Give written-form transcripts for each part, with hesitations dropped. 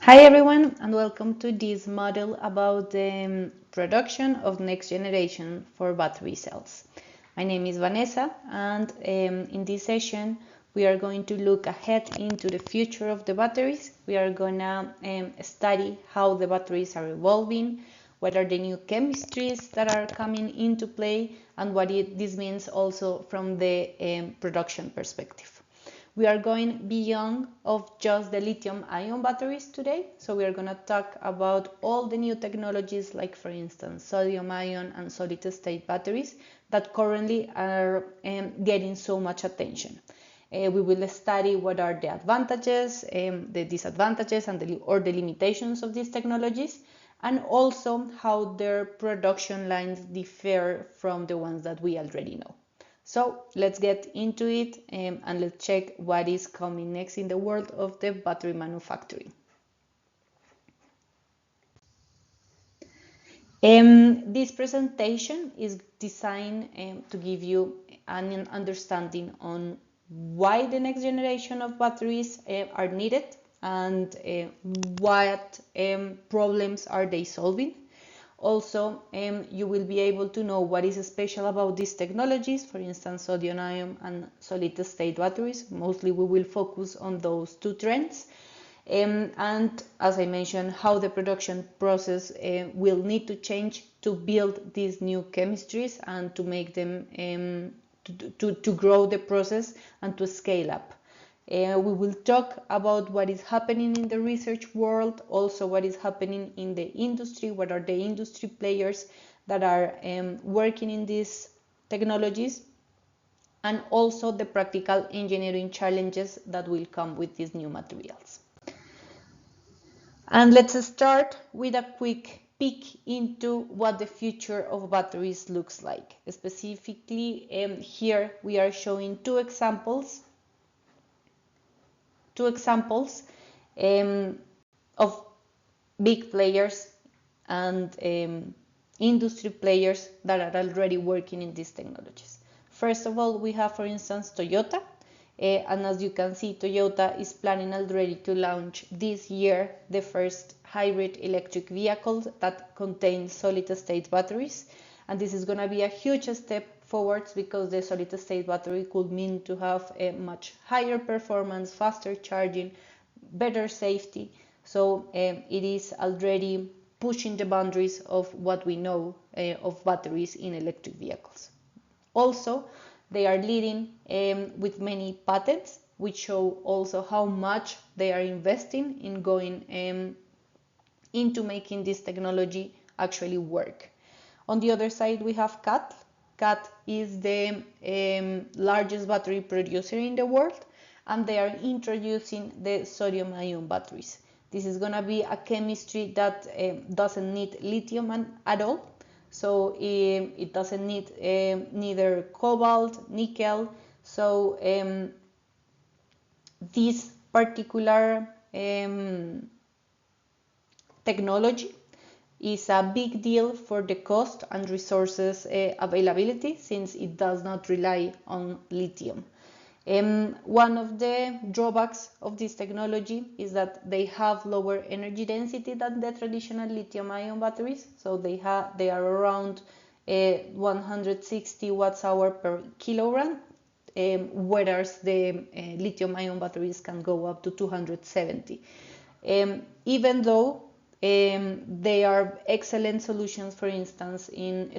Hi everyone, and welcome to this model about the production of next generation for battery cells. My name is Vanessa, and in this session we are going to look ahead into the future of the batteries. We are going to study how the batteries are evolving, what are the new chemistries that are coming into play, and what this means also from the production perspective. We are going beyond of just the lithium-ion batteries today. So we are going to talk about all the new technologies, like for instance, sodium-ion and solid-state batteries that currently are getting so much attention. We will study what are the advantages, the disadvantages, and the limitations of these technologies, and also how their production lines differ from the ones that we already know. So let's get into it and let's check what is coming next in the world of the battery manufacturing. This presentation is designed to give you an understanding on why the next generation of batteries are needed and what problems are they solving. Also, you will be able to know what is special about these technologies, for instance, sodium-ion and solid-state batteries. Mostly we will focus on those two trends. And as I mentioned, how the production process will need to change to build these new chemistries and to make them, to grow the process and to scale up. We will talk about what is happening in the research world, also what is happening in the industry, what are the industry players that are working in these technologies, and also the practical engineering challenges that will come with these new materials. And let's start with a quick peek into what the future of batteries looks like. Specifically, here we are showing two examples of big players and industry players that are already working in these technologies. First of all, we have, for instance, Toyota. And as you can see, Toyota is planning already to launch this year the first hybrid electric vehicle that contains solid-state batteries. And this is going to be a huge step forwards because the solid-state battery could mean to have a much higher performance, faster charging, better safety. So it is already pushing the boundaries of what we know of batteries in electric vehicles. Also, they are leading with many patents, which show also how much they are investing in going into making this technology actually work. On the other side, we have CAT. CAT is the largest battery producer in the world, and they are introducing the sodium-ion batteries. This is going to be a chemistry that doesn't need lithium at all. So it doesn't need neither cobalt, nickel. So this particular technology is a big deal for the cost and resources availability, since it does not rely on lithium. One of the drawbacks of this technology is that they have lower energy density than the traditional lithium-ion batteries. So they are around 160 watts-hour per kilogram, whereas the lithium-ion batteries can go up to 270. Even though they are excellent solutions, for instance, in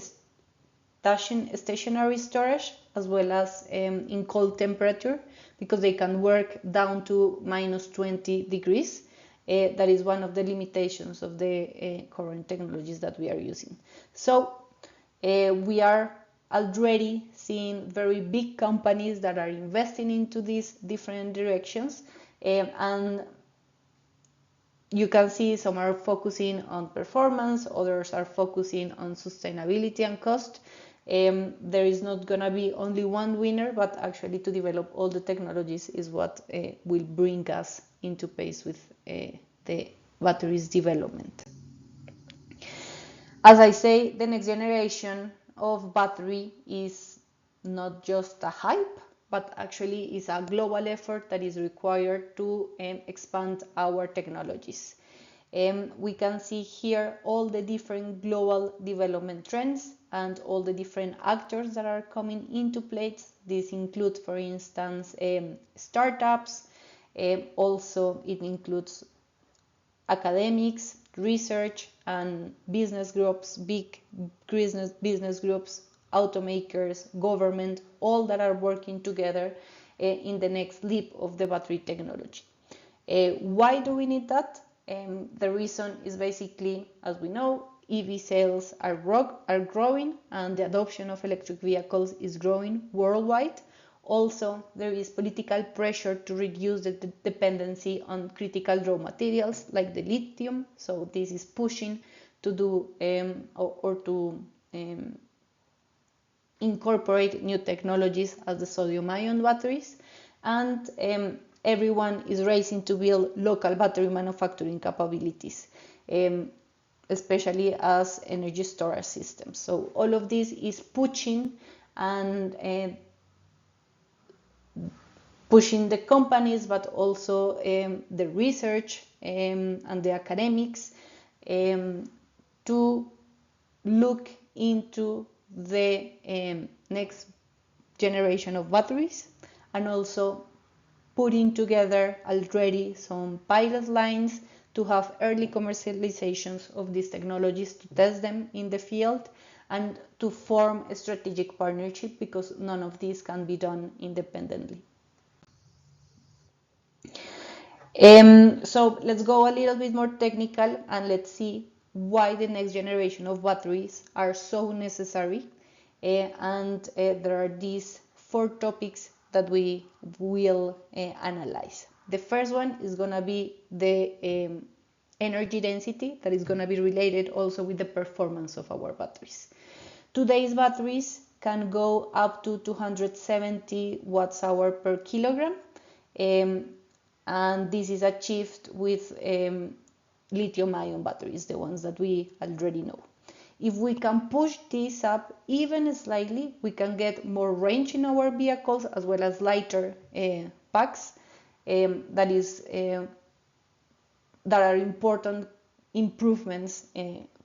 stationary storage, as well as in cold temperature, because they can work down to minus 20 degrees. That is one of the limitations of the current technologies that we are using. So we are already seeing very big companies that are investing into these different directions, and you can see some are focusing on performance, others are focusing on sustainability and cost. There is not going to be only one winner, but actually to develop all the technologies is what will bring us into pace with the batteries development. As I say, the next generation of battery is not just a hype, but actually is a global effort that is required to expand our technologies. We can see here all the different global development trends and all the different actors that are coming into place. This includes, for instance, startups. Also, it includes academics, research, and business groups, big business groups, automakers, government, all that are working together in the next leap of the battery technology. Why do we need that? The reason is basically, as we know, EV sales are growing and the adoption of electric vehicles is growing worldwide. Also, there is political pressure to reduce the dependency on critical raw materials like the lithium. So this is pushing to do or to incorporate new technologies as the sodium-ion batteries, and everyone is racing to build local battery manufacturing capabilities, especially as energy storage systems. So all of this is pushing the companies, but also the research and the academics to look into the next generation of batteries, and also putting together already some pilot lines to have early commercializations of these technologies, to test them in the field, and to form a strategic partnership, because none of this can be done independently. So let's go a little bit more technical and let's see why the next generation of batteries are so necessary. And there are these 4 topics that we will analyze. The first one is going to be the energy density, that is going to be related also with the performance of our batteries. Today's batteries can go up to 270 watts-hour per kilogram. And this is achieved with lithium-ion batteries, the ones that we already know. If we can push this up even slightly, we can get more range in our vehicles, as well as lighter packs. That are important improvements,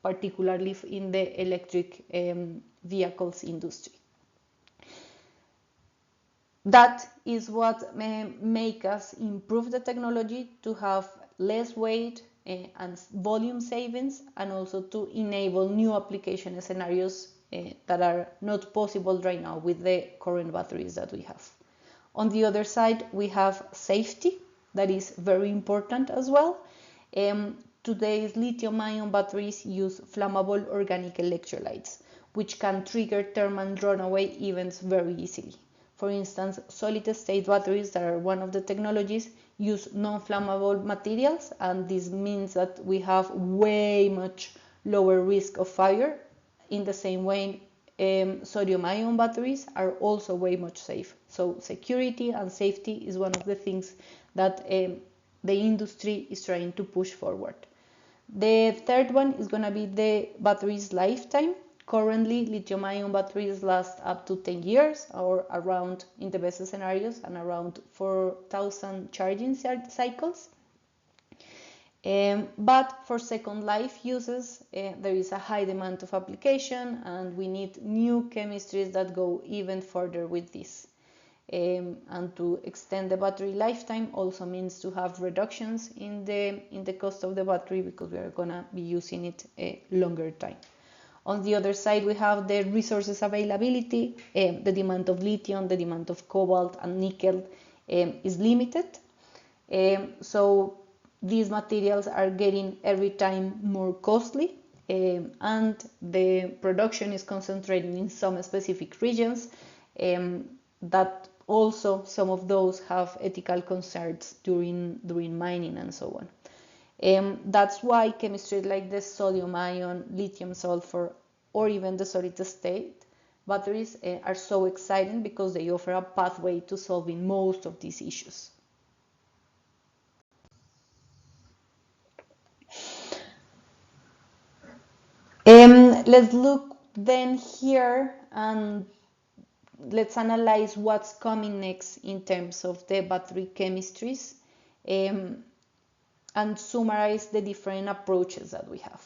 particularly in the electric vehicles industry. That is what make us improve the technology to have less weight and volume savings, and also to enable new application scenarios that are not possible right now with the current batteries that we have. On the other side, we have safety, that is very important as well. Today's lithium-ion batteries use flammable organic electrolytes, which can trigger thermal runaway events very easily. For instance, solid-state batteries, that are one of the technologies, use non-flammable materials, and this means that we have way much lower risk of fire. In the same way, sodium-ion batteries are also way much safe. So security and safety is one of the things that the industry is trying to push forward. The third one is going to be the battery's lifetime. Currently, lithium-ion batteries last up to 10 years, or around, in the best scenarios, and around 4,000 charging cycles. But for second life uses, there is a high demand of application, and we need new chemistries that go even further with this. And to extend the battery lifetime also means to have reductions in the cost of the battery, because we are going to be using it a longer time. On the other side, we have the resources availability. The demand of lithium, the demand of cobalt and nickel is limited. So these materials are getting every time more costly, and the production is concentrated in some specific regions that also some of those have ethical concerns during mining and so on. That's why chemistries like the sodium-ion, lithium-sulfur, or even the solid-state batteries are so exciting, because they offer a pathway to solving most of these issues. Let's look then here and let's analyze what's coming next in terms of the battery chemistries. and summarize the different approaches that we have.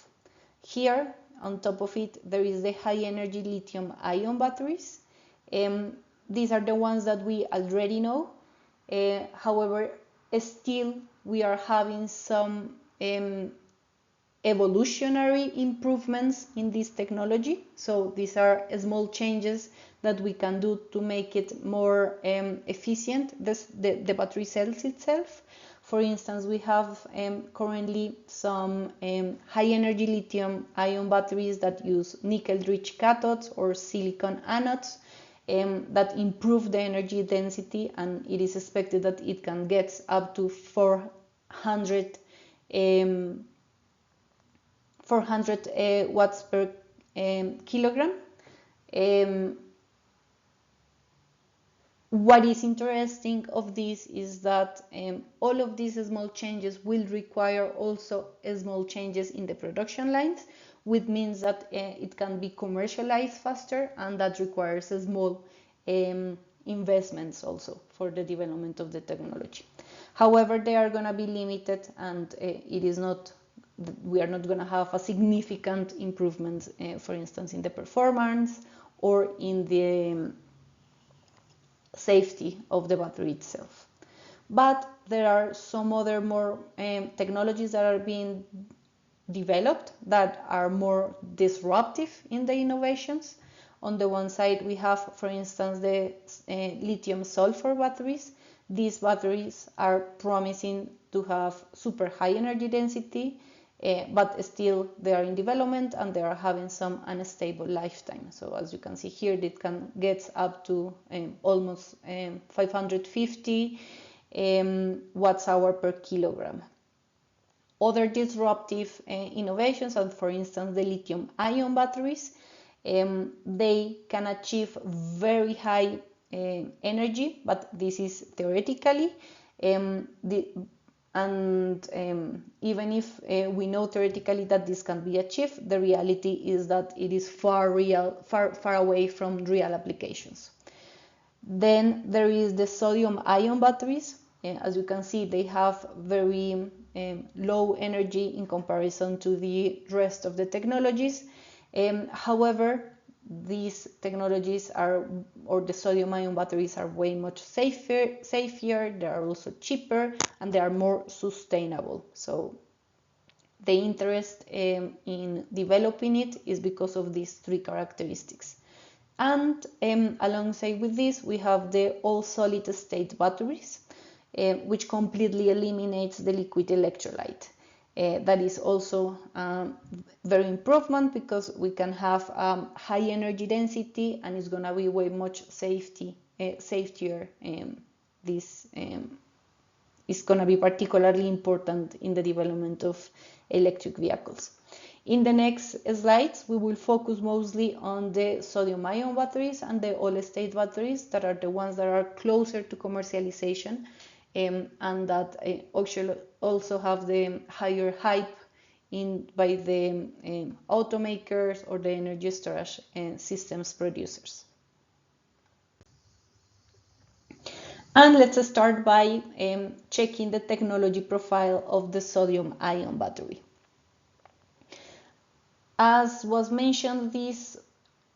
Here, on top of it, there is the high energy lithium ion batteries. These are the ones that we already know. However, still we are having some evolutionary improvements in this technology. So these are small changes that we can do to make it more efficient, the battery cells itself. For instance, we have currently some high energy lithium ion batteries that use nickel-rich cathodes or silicon anodes that improve the energy density, and it is expected that it can get up to 400 watts per kilogram. What is interesting of this is that all of these small changes will require also small changes in the production lines, which means that it can be commercialized faster, and that requires small investments also for the development of the technology. However, they are going to be limited, and we are not going to have a significant improvement, for instance, in the performance or in the safety of the battery itself. But there are some other more technologies that are being developed that are more disruptive in the innovations. On the one side, we have, for instance, the lithium sulfur batteries. These batteries are promising to have super high energy density, but still they are in development and they are having some unstable lifetime. So as you can see here, it can get up to almost 550 watts hour per kilogram. Other disruptive innovations are, for instance, the lithium ion batteries. They can achieve very high energy, but this is theoretically. Even if we know theoretically that this can be achieved, the reality is that it is far away from real applications. Then there is the sodium ion batteries. As you can see, they have very low energy in comparison to the rest of the technologies. However, these technologies or the sodium ion batteries are way much safer, they are also cheaper, and they are more sustainable. So the interest in developing it is because of these three characteristics. And alongside with this, we have the all solid state batteries, which completely eliminates the liquid electrolyte. That is also very improvement because we can have high energy density, and it's going to be way much safer. This is going to be particularly important in the development of electric vehicles. In the next slides, we will focus mostly on the sodium ion batteries and the all-state batteries that are the ones that are closer to commercialization, and that actually also have the higher hype by the automakers or the energy storage systems producers. And let's start by checking the technology profile of the sodium ion battery. As was mentioned, these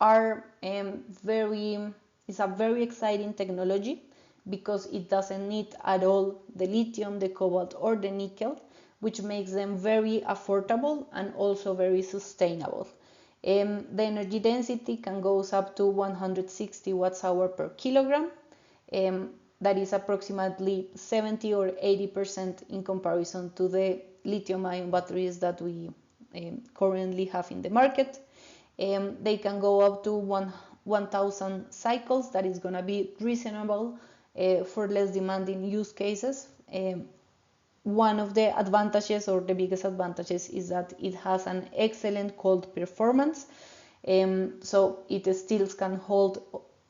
are it's a very exciting technology because it doesn't need at all the lithium, the cobalt, or the nickel, which makes them very affordable and also very sustainable. The energy density can go up to 160 watts hour per kilogram. That is approximately 70 or 80% in comparison to the lithium ion batteries that we currently have in the market. They can go up to 1,000 cycles. That is going to be reasonable for less demanding use cases. One of the advantages, or the biggest advantages, is that it has an excellent cold performance. So it still can hold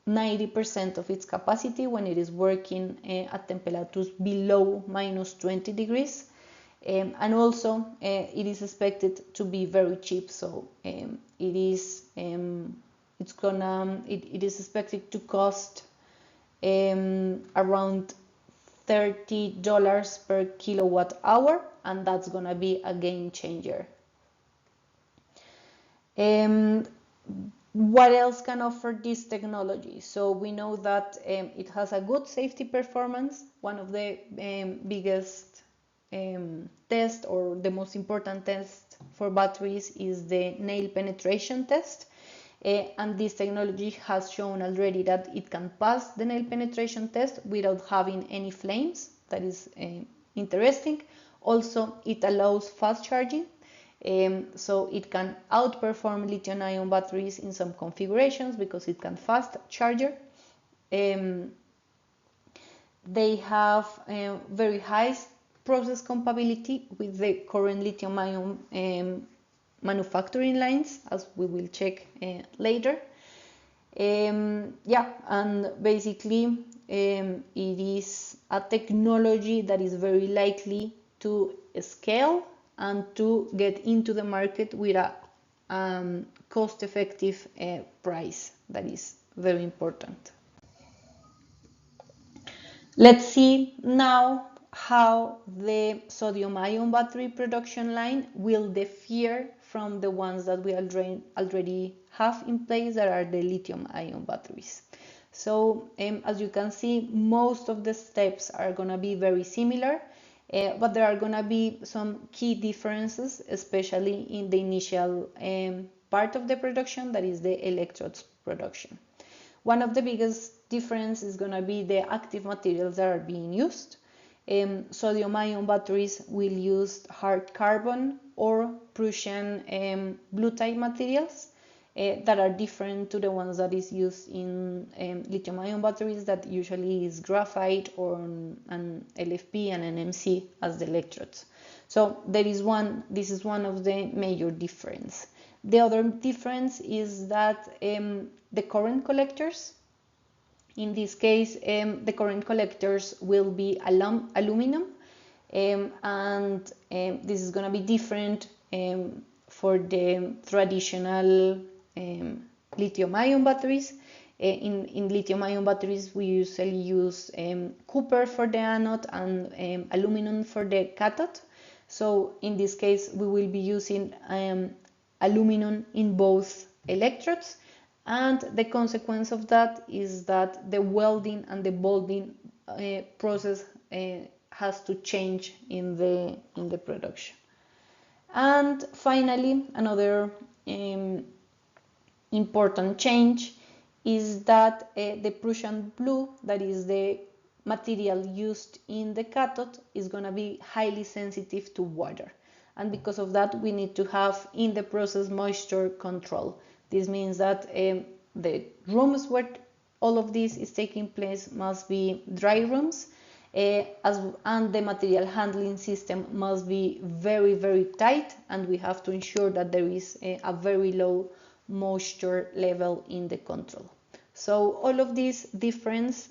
90% of its capacity when it is working at temperatures below -20 degrees. And also it is expected to be very cheap, so it is expected to cost around $30 per kilowatt hour, and that's going to be a game changer. What else can offer this technology? So we know that it has a good safety performance. One of the biggest test, or the most important test for batteries, is the nail penetration test. And this technology has shown already that it can pass the nail penetration test without having any flames. That is interesting. Also, it allows fast charging. So it can outperform lithium-ion batteries in some configurations because it can fast charger. They have very high process compatibility with the current lithium-ion manufacturing lines, as we will check later. Yeah, and basically it is a technology that is very likely to scale and to get into the market with a cost-effective price. That is very important. Let's see now how the sodium-ion battery production line will differ from the ones that we already have in place, that are the lithium-ion batteries. So as you can see, most of the steps are going to be very similar, but there are going to be some key differences, especially in the initial part of the production, that is the electrodes production. One of the biggest differences is going to be the active materials that are being used. Sodium-ion batteries will use hard carbon or Prussian blue-type materials that are different to the ones that is used in lithium-ion batteries, that usually is graphite or an LFP and an NMC as the electrodes. So this is one of the major differences. The other difference is that the current collectors, in this case, the current collectors will be aluminum, and this is going to be different for the traditional lithium-ion batteries. In lithium-ion batteries, we usually use copper for the anode and aluminum for the cathode. So in this case, we will be using aluminum in both electrodes, and the consequence of that is that the welding and the bonding process has to change in the production. And finally, another important change is that the Prussian blue, that is the material used in the cathode, is going to be highly sensitive to water. And because of that, we need to have in the process moisture control. This means that the rooms where all of this is taking place must be dry rooms, and the material handling system must be very, very tight, and we have to ensure that there is a very low moisture level in the control. So all of these difference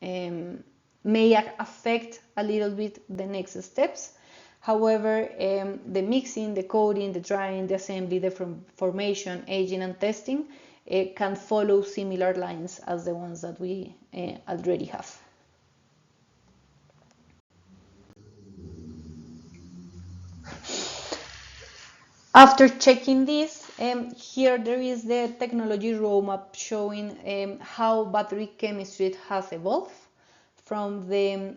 may affect a little bit the next steps. However, the mixing, the coating, the drying, the assembly, the formation, aging, and testing can follow similar lines as the ones that we already have. After checking this, here there is the technology roadmap showing how battery chemistry has evolved from the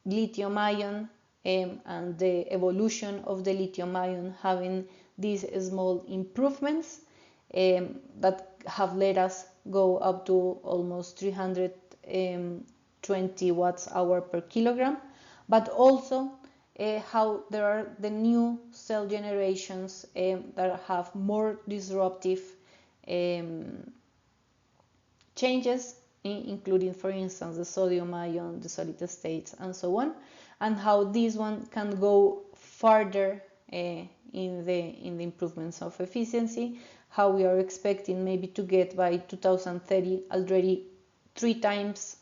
lithium-ion and the evolution of the lithium-ion having these small improvements that have let us go up to almost 320 watts-hour per kilogram, but also how there are the new cell generations that have more disruptive changes, including, for instance, the sodium-ion, the solid states, and so on, and how this one can go further in the improvements of efficiency, how we are expecting maybe to get by 2030 already 3 times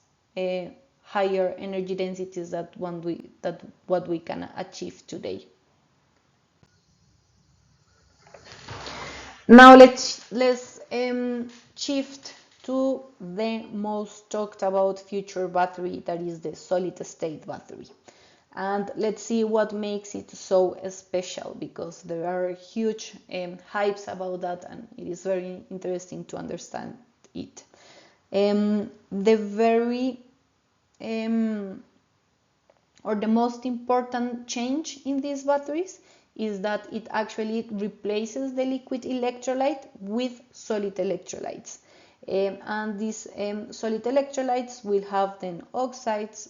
higher energy densities than what we can achieve today. Now let's shift to the most talked about future battery, that is the solid state battery. And let's see what makes it so special, because there are huge hypes about that, and it is very interesting to understand it. The very or the most important change in these batteries is that it actually replaces the liquid electrolyte with solid electrolytes. And these solid electrolytes will have then oxides,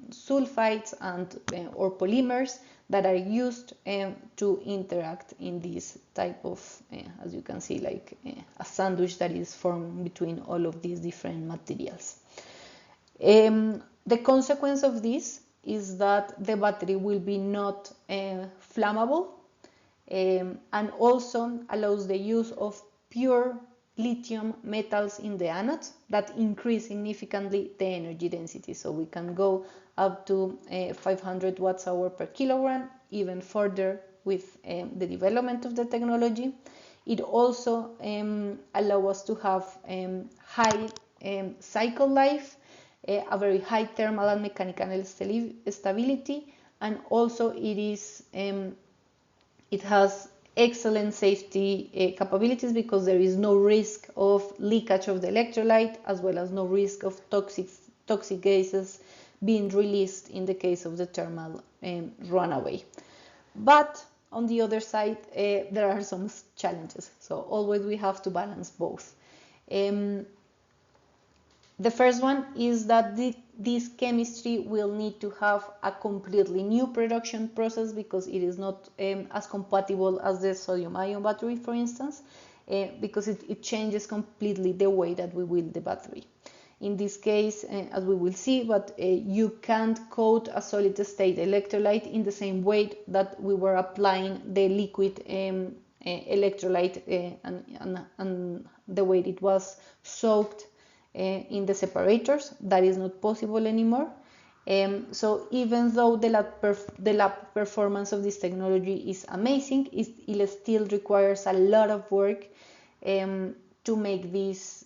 sulfides, and or polymers that are used to interact in this type of, as you can see, like a sandwich that is formed between all of these different materials. The consequence of this is that the battery will be not flammable, and also allows the use of pure lithium metals in the anodes that increase significantly the energy density. So we can go up to 500 watts hour per kilogram, even further with the development of the technology. It also allows us to have high cycle life, a very high thermal and mechanical stability, and also it has excellent safety capabilities, because there is no risk of leakage of the electrolyte, as well as no risk of toxic gases being released in the case of the thermal runaway. But on the other side, there are some challenges, so always we have to balance both. The first one is that this chemistry will need to have a completely new production process, because it is not as compatible as the sodium-ion battery, for instance, because it changes completely the way that we build the battery. In this case, as we will see, but you can't coat a solid-state electrolyte in the same way that we were applying the liquid electrolyte and the way it was soaked in the separators. That is not possible anymore. So even though the lab performance of this technology is amazing, it still requires a lot of work to make this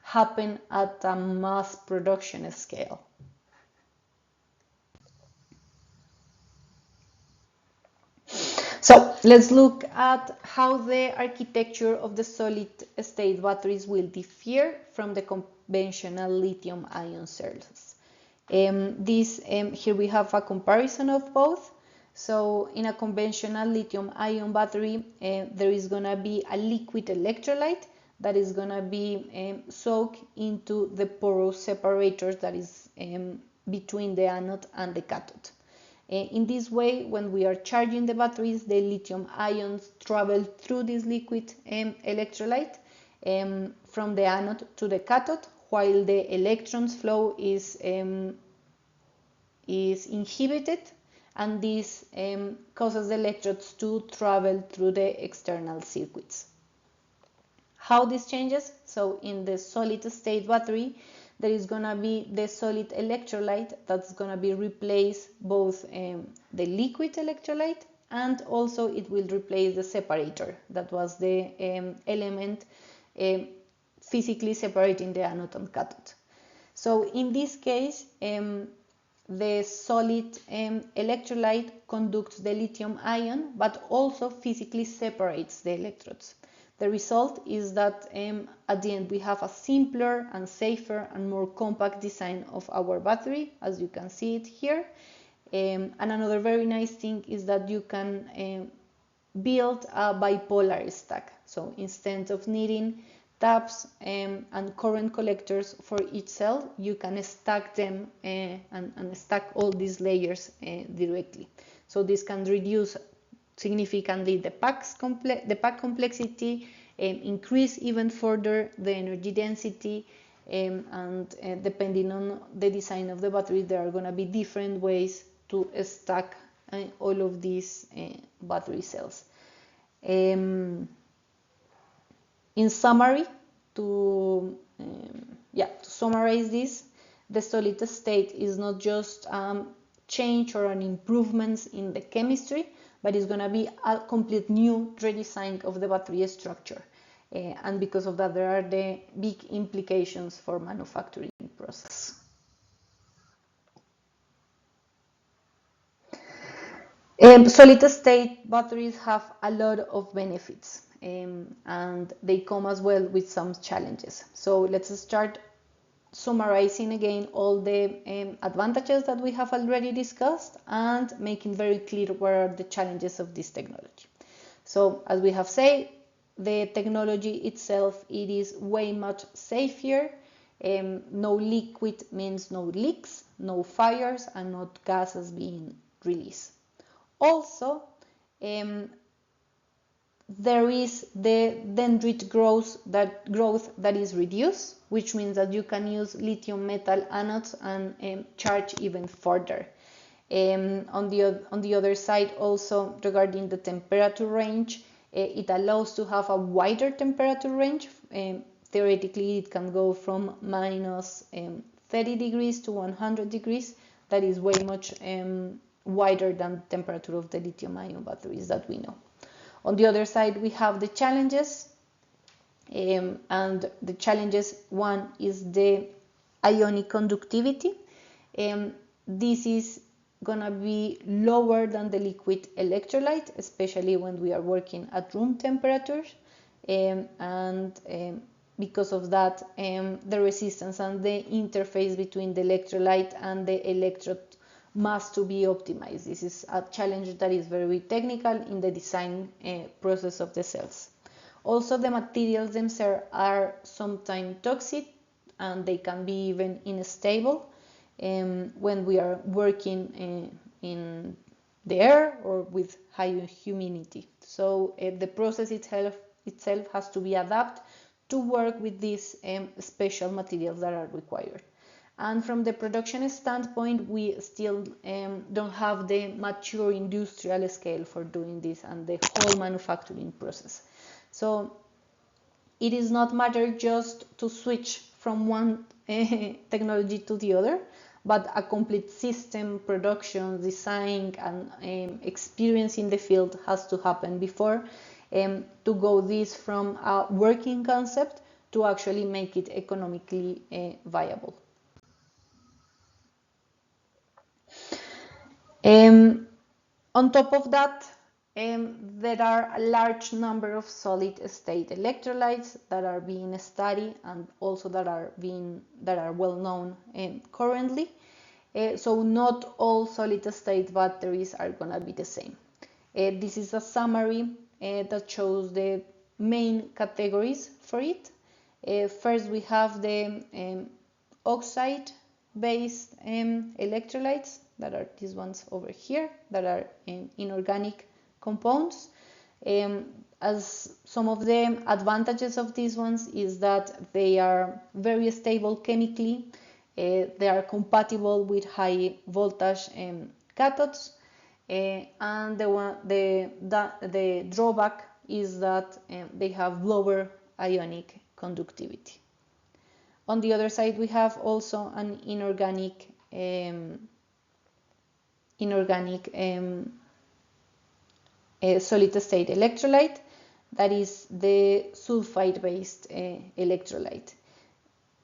happen at a mass production scale. So let's look at how the architecture of the solid-state batteries will differ from the conventional lithium-ion cells. Here we have a comparison of both. So in a conventional lithium-ion battery, there is going to be a liquid electrolyte that is going to be soaked into the porous separators that is between the anode and the cathode. In this way, when we are charging the batteries, the lithium ions travel through this liquid electrolyte from the anode to the cathode, while the electrons flow is inhibited, and this causes the electrodes to travel through the external circuits. How this changes? So in the solid-state battery, there is going to be the solid electrolyte that's going to be replace both the liquid electrolyte, and also it will replace the separator that was the element physically separating the anode and cathode. So in this case, the solid electrolyte conducts the lithium ion, but also physically separates the electrodes. The result is that at the end we have a simpler and safer and more compact design of our battery, as you can see it here. And another very nice thing is that you can build a bipolar stack. So instead of needing taps and current collectors for each cell, you can stack them and stack all these layers directly. So this can reduce significantly the pack complexity, increase even further the energy density, and depending on the design of the battery, there are going to be different ways to stack all of these battery cells. In summary, to summarize this, the solid state is not just change or an improvements in the chemistry, but it's going to be a complete new redesign of the battery structure. And because of that, there are the big implications for manufacturing process. Solid state batteries have a lot of benefits, and they come as well with some challenges. So let's start summarizing again all the advantages that we have already discussed and making very clear what are the challenges of this technology. So as we have said, the technology itself, it is way much safer. No liquid means no leaks, no fires, and not gases being released. Also, there is the dendrite growth that is reduced, which means that you can use lithium metal anodes and charge even further. On the other side, also regarding the temperature range, it allows to have a wider temperature range. Theoretically, it can go from minus 30 degrees to 100 degrees. That is way much wider than the temperature of the lithium-ion batteries that we know. On the other side, we have the challenges, and the challenges, one is the ionic conductivity. This is gonna be lower than the liquid electrolyte, especially when we are working at room temperatures, and because of that, the resistance and the interface between the electrolyte and the electrode must to be optimized. This is a challenge that is very technical in the design process of the cells. Also, the materials themselves are sometimes toxic and they can be even unstable when we are working in the air or with high humidity. So the process itself has to be adapted to work with these special materials that are required. And from the production standpoint, we still don't have the mature industrial scale for doing this and the whole manufacturing process. So it is not matter just to switch from one technology to the other, but a complete system, production, design, and experience in the field has to happen before to go this from a working concept to actually make it economically viable. On top of that, there are a large number of solid state electrolytes that are being studied and also that are well known currently. So not all solid state batteries are gonna be the same. This is a summary that shows the main categories for it. First, we have the oxide-based electrolytes, that are these ones over here, that are inorganic compounds. As some of the advantages of these ones is that they are very stable chemically, they are compatible with high voltage cathodes, and the drawback is that they have lower ionic conductivity. On the other side, we have also an inorganic solid state electrolyte, that is the sulfide-based electrolyte.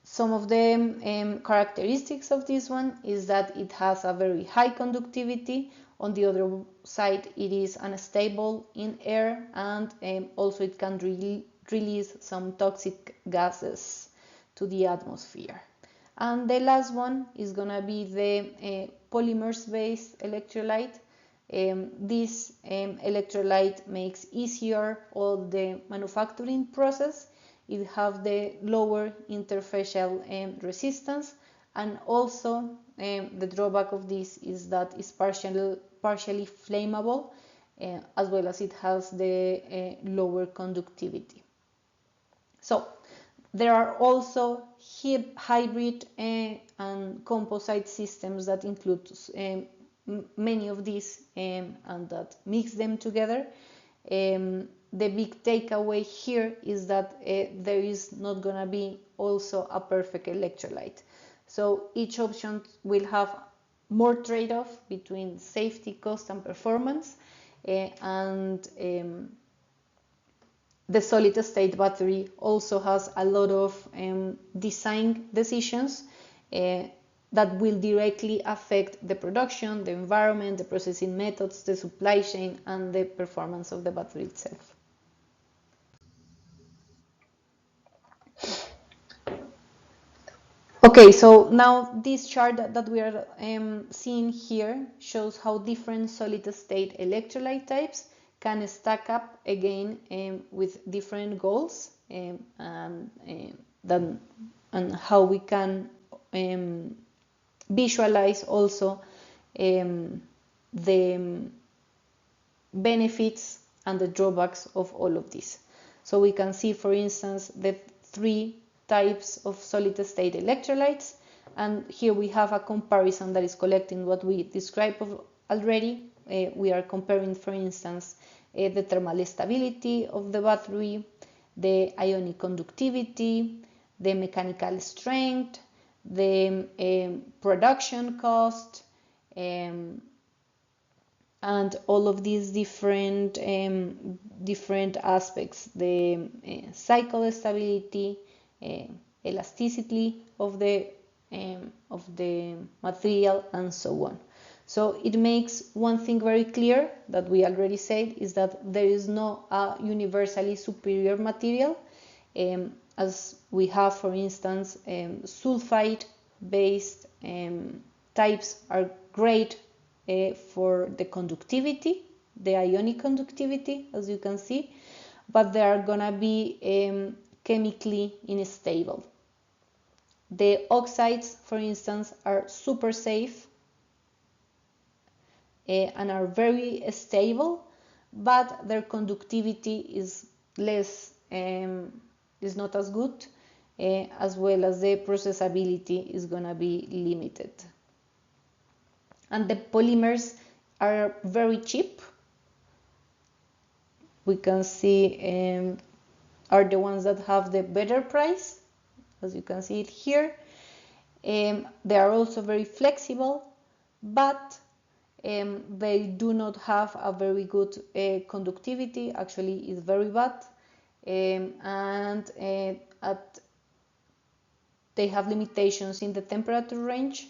Some of the characteristics of this one is that it has a very high conductivity. On the other side, it is unstable in air, and also it can release some toxic gases to the atmosphere. And the last one is gonna be the polymers-based electrolyte. This electrolyte makes easier all the manufacturing process. It have the lower interfacial resistance, and also the drawback of this is that it's partially flammable, as well as it has the lower conductivity. So there are also hybrid and composite systems that include many of these and that mix them together. The big takeaway here is that there is not going to be also a perfect electrolyte. So each option will have more trade-off between safety, cost, and performance, and the solid state battery also has a lot of design decisions. that will directly affect the production, the environment, the processing methods, the supply chain, and the performance of the battery itself. Okay, so now this chart that we are seeing here shows how different solid-state electrolyte types can stack up again with different goals, and how we can visualize also the benefits and the drawbacks of all of this. So we can see, for instance, the three types of solid-state electrolytes, and here we have a comparison that is collecting what we described already. We are comparing, for instance, the thermal stability of the battery, the ionic conductivity, the mechanical strength, the production cost, and all of these different aspects, the cycle stability, elasticity of the material, and so on. So it makes one thing very clear that we already said, is that there is no universally superior material, as we have, for instance, sulfide-based types are great for the conductivity, the ionic conductivity, as you can see, but they are gonna be chemically unstable. The oxides, for instance, are super safe and are very stable, but their conductivity is less, is not as good, as well as the processability is gonna be limited. And the polymers are very cheap. We can see are the ones that have the better price, as you can see it here. They are also very flexible, but they do not have a very good conductivity. Actually, it's very bad, and they have limitations in the temperature range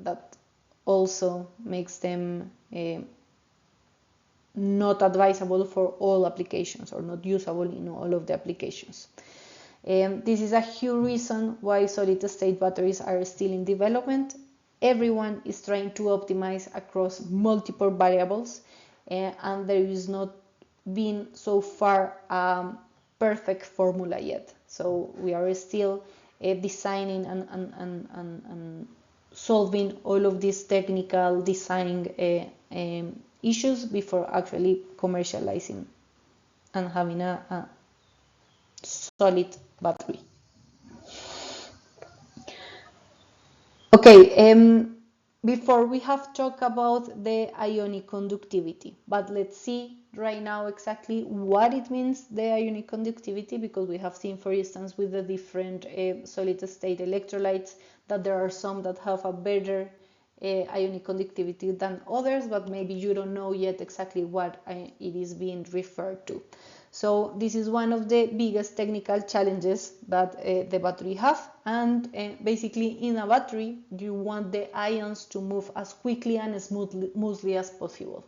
that also makes them not advisable for all applications, or not usable in all of the applications. This is a huge reason why solid-state batteries are still in development. Everyone is trying to optimize across multiple variables, and there is not been so far perfect formula yet. So we are still designing and solving all of these technical design issues before actually commercializing and having a solid battery. Okay, before we have talked about the ionic conductivity, but let's see right now exactly what it means, the ionic conductivity, because we have seen, for instance, with the different solid-state electrolytes, that there are some that have a better ionic conductivity than others, but maybe you don't know yet exactly what it is being referred to. So this is one of the biggest technical challenges that the battery have, and basically in a battery you want the ions to move as quickly and smoothly as possible.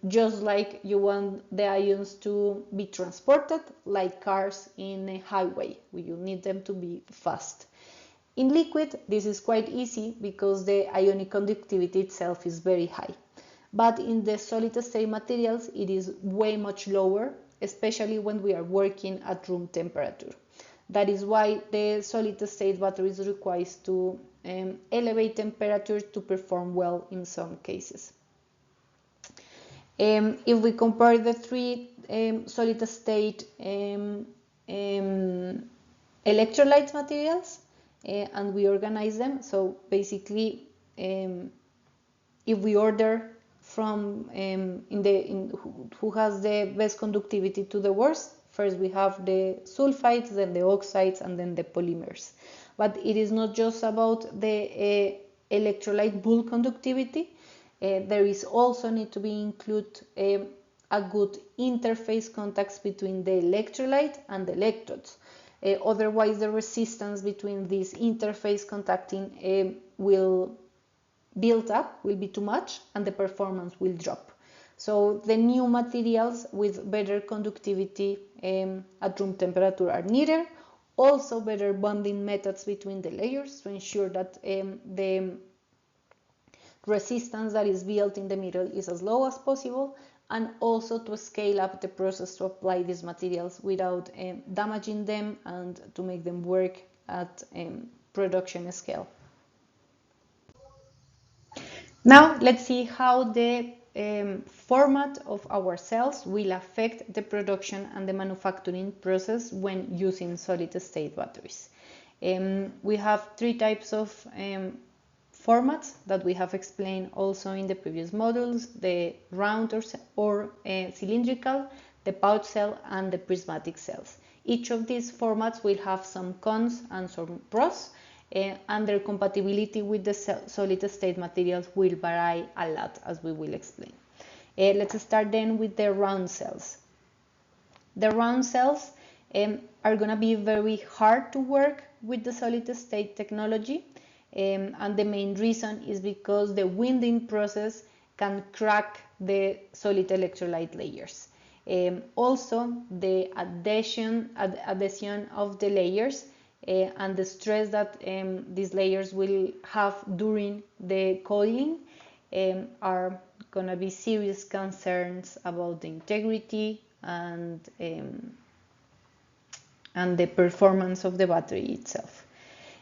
Just like you want the ions to be transported like cars in a highway, you need them to be fast. In liquid, this is quite easy because the ionic conductivity itself is very high. But in the solid-state materials, it is way much lower, especially when we are working at room temperature. That is why the solid-state batteries require to elevate temperature to perform well in some cases. If we compare the three solid-state electrolyte materials, and we organize them, so basically if we order from who has the best conductivity to the worst, first we have the sulfides, then the oxides, and then the polymers. But it is not just about the electrolyte bulk conductivity. There is also need to be include a good interface contacts between the electrolyte and the electrodes. Otherwise, the resistance between these interface contacting will build up, will be too much, and the performance will drop. So the new materials with better conductivity at room temperature are needed. Also, better bonding methods between the layers to ensure that the resistance that is built in the middle is as low as possible, and also to scale up the process to apply these materials without damaging them and to make them work at production scale. Now let's see how the format of our cells will affect the production and the manufacturing process when using solid-state batteries. We have three types of formats that we have explained also in the previous modules: the round or cylindrical, the pouch cell, and the prismatic cells. Each of these formats will have some cons and some pros, and their compatibility with the solid-state materials will vary a lot, as we will explain. Let's start then with the round cells. The round cells are going to be very hard to work with the solid-state technology, and the main reason is because the winding process can crack the solid electrolyte layers. Also, the adhesion of the layers and the stress that these layers will have during the coiling are going to be serious concerns about the integrity and the performance of the battery itself.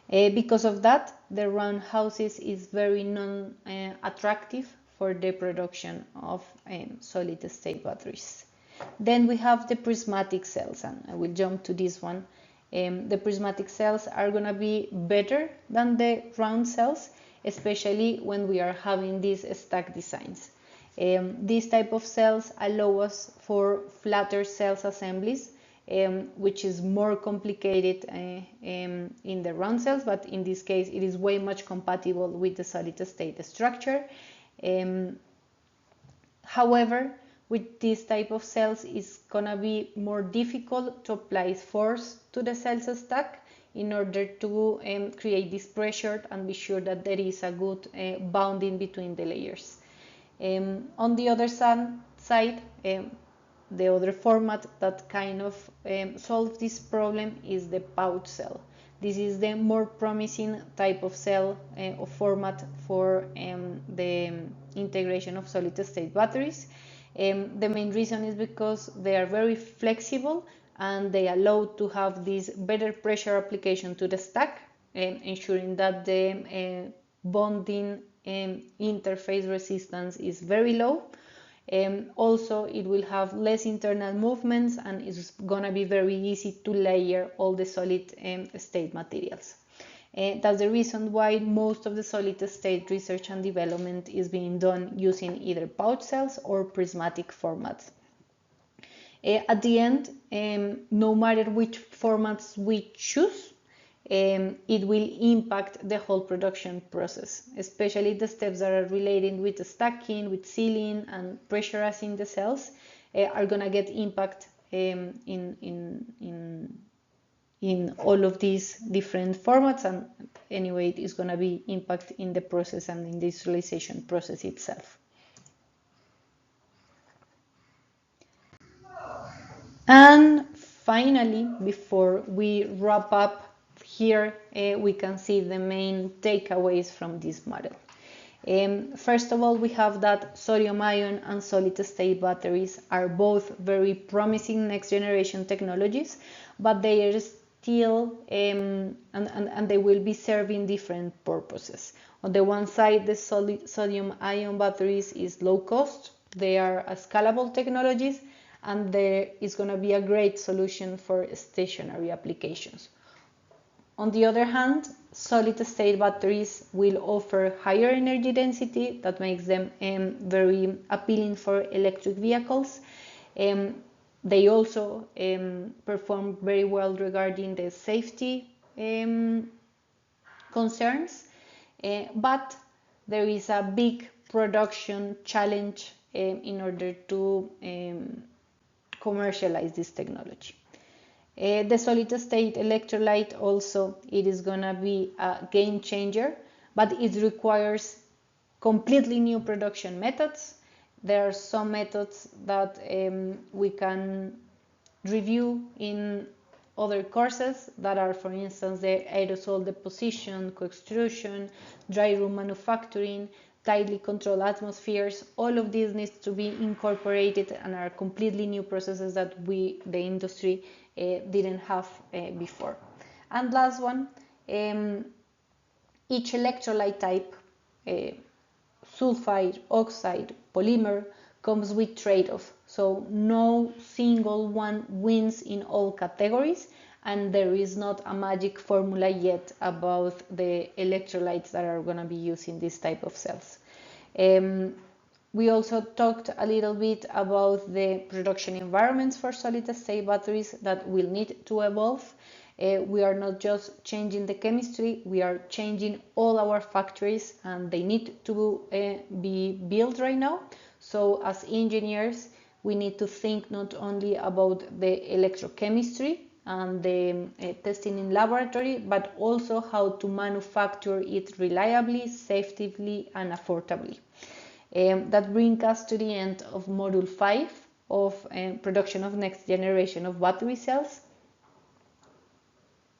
Because of that, the round houses is very non-attractive for the production of solid-state batteries. Then we have the prismatic cells, and I will jump to this one. The prismatic cells are going to be better than the round cells, especially when we are having these stack designs. These type of cells allow us for flatter cells assemblies, which is more complicated in the round cells, but in this case it is way much compatible with the solid-state structure. However, with this type of cells, it's gonna be more difficult to apply force to the cells stack in order to create this pressure and be sure that there is a good bonding between the layers. On the other side, the other format that kind of solves this problem is the pouch cell. This is the more promising type of cell or format for the integration of solid-state batteries. The main reason is because they are very flexible and they allow to have this better pressure application to the stack, ensuring that the bonding interface resistance is very low. Also, it will have less internal movements and it's gonna be very easy to layer all the solid-state materials. That's the reason why most of the solid-state research and development is being done using either pouch cells or prismatic formats. At the end, no matter which formats we choose, it will impact the whole production process, especially the steps that are related with the stacking, with sealing and pressurizing the cells are gonna get impact in all of these different formats, and anyway it is gonna be impact in the process and in the visualization process itself. And finally, before we wrap up, here we can see the main takeaways from this model. First of all, we have that sodium-ion and solid-state batteries are both very promising next generation technologies, but they are still and they will be serving different purposes. On the one side, the sodium-ion batteries is low cost, they are scalable technologies, and there is going to be a great solution for stationary applications. On the other hand, solid-state batteries will offer higher energy density that makes them very appealing for electric vehicles. They also perform very well regarding the safety concerns, but there is a big production challenge in order to commercialize this technology. The solid state electrolyte also, it is gonna be a game changer, but it requires completely new production methods. There are some methods that we can review in other courses that are, for instance, the aerosol deposition, co-extrusion, dry room manufacturing, tightly controlled atmospheres. All of these needs to be incorporated and are completely new processes that the industry didn't have before. And last one, each electrolyte type, sulfide, oxide, polymer, comes with trade-off. So no single one wins in all categories, and there is not a magic formula yet about the electrolytes that are going to be used in this type of cells. We also talked a little bit about the production environments for solid-state batteries that will need to evolve. We are not just changing the chemistry, we are changing all our factories, and they need to be built right now. So as engineers, we need to think not only about the electrochemistry and the testing in laboratory, but also how to manufacture it reliably, safely, and affordably. That brings us to the end of Module 5 of production of next generation of battery cells.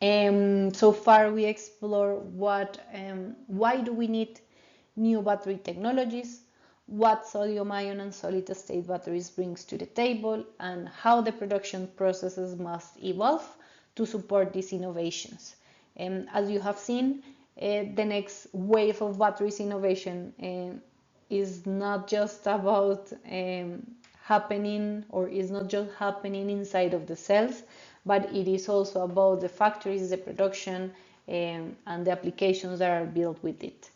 So far we explore why do we need new battery technologies, what sodium-ion and solid-state batteries brings to the table, and how the production processes must evolve to support these innovations. As you have seen, the next wave of batteries innovation is not just about happening, or is not just happening inside of the cells, but it is also about the factories, the production, and the applications that are built with it.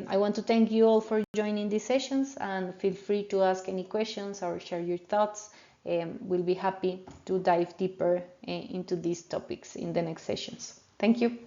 I want to thank you all for joining these sessions, and feel free to ask any questions or share your thoughts. We'll be happy to dive deeper into these topics in the next sessions. Thank you.